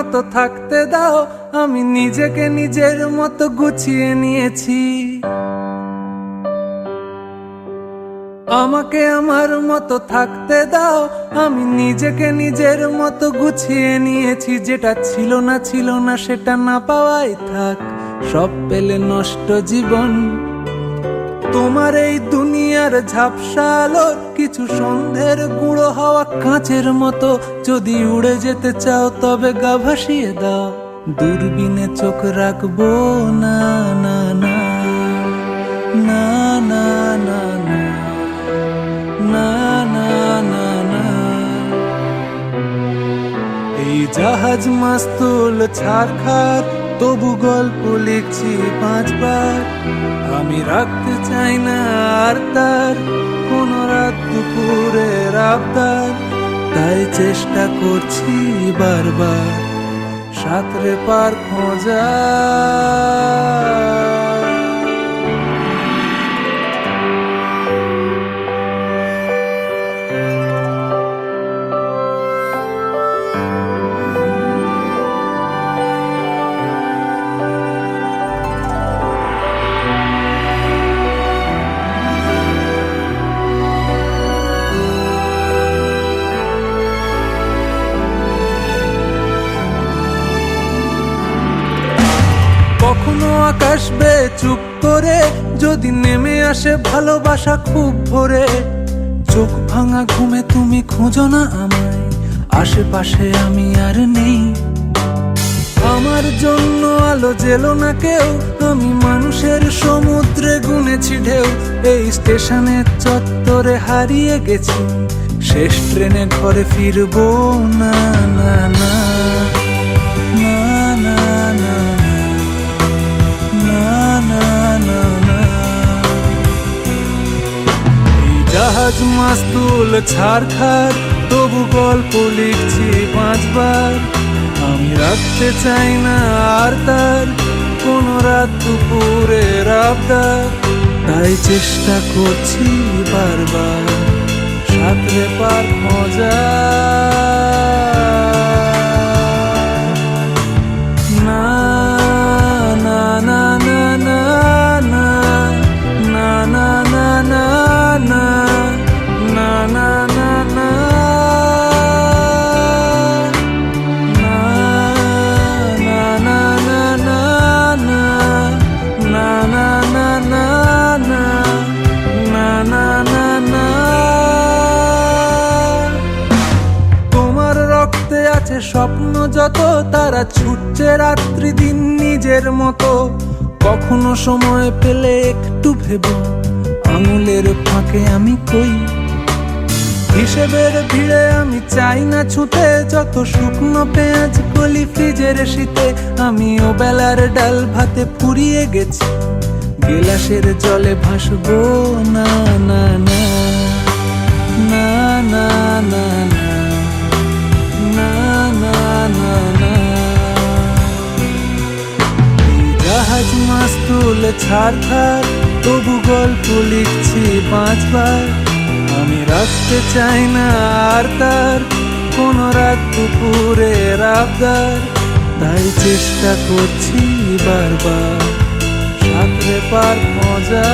মতো থাকতে দাও, আমি নিজেকে নিজের মতো গুছিয়ে নিয়েছি। আমাকে আমার মতো থাকতে দাও, আমি নিজেকে নিজের মতো গুছিয়ে নিয়েছি। যেটা ছিল না সেটা না পাওয়াই থাক, সব পেলে নষ্ট জীবন। তোমার এই দুনিয়ার ঝাপসা আলোর কিছু সন্ধ্যের গুঁড়ো হাওয়া কাঁচের মতো, যদি উড়ে যেতে চাও তবে গা ভাসিয়ে দাও। দূরবীনে চোখ রাখবো না না না না না না না না না না না। এই জাহাজ মাস্তুল ছারখার, তবু গল্প লিখছি 5 বার। আমি রাখতে চাই না আর তার কোন রাত দুপুরের আবদার, তাই চেষ্টা করছি বারবার সাঁতরে পার খোঁজা। কখনো আকাশ বেয়ে চুপ করে যদি নেমে আসে ভালোবাসা খুব ভোরে, চোখ ভাঙা ঘুমে তুমি খোঁজো না আমায়, আশেপাশে আমি আর নেই। আমার জন্য আলো জেলো না কেউ, আমি মানুষের সমুদ্রে গুনেছি ঢেউ। এই স্টেশনের চত্বরে হারিয়ে গেছি, শেষ ট্রেনে ঘরে ফিরবো না না না না না না। এই জাহাজ মাস্তুল ছারখার, তবু গল্প লিখছি 5 বার। আমি রাখতে চাই না আর তার কোন রাত দুপুরের আবদার, তাই চেষ্টা করছি বারবার সাঁতরে পার খোঁজা। স্বপ্ন যত তারা ছুটছে রাত্রি দিন নিজের মতো, কখনো সময় পেলে একটু ভেবো আঙুলের ফাঁকে আমি কই। হিসেবের ভিড়ে আমি চাই না ছুটে, যত শুকনো পেঁয়াজ কলি ফ্রিজের শীতে। আমি ও বেলার ডাল ভাতে পুড়িয়ে গেছি, গেলাসের জলে ভাসবো না না না না না না না না। জাহাজ মাস্তুল ছারখার, তবু গল্প লিখছি 5 বার। আমি রাখতে চাই না আর তার কোন রাত দুপুরের আবদার, তাই চেষ্টা করছি বারবার সাঁতরে পার খোঁজা।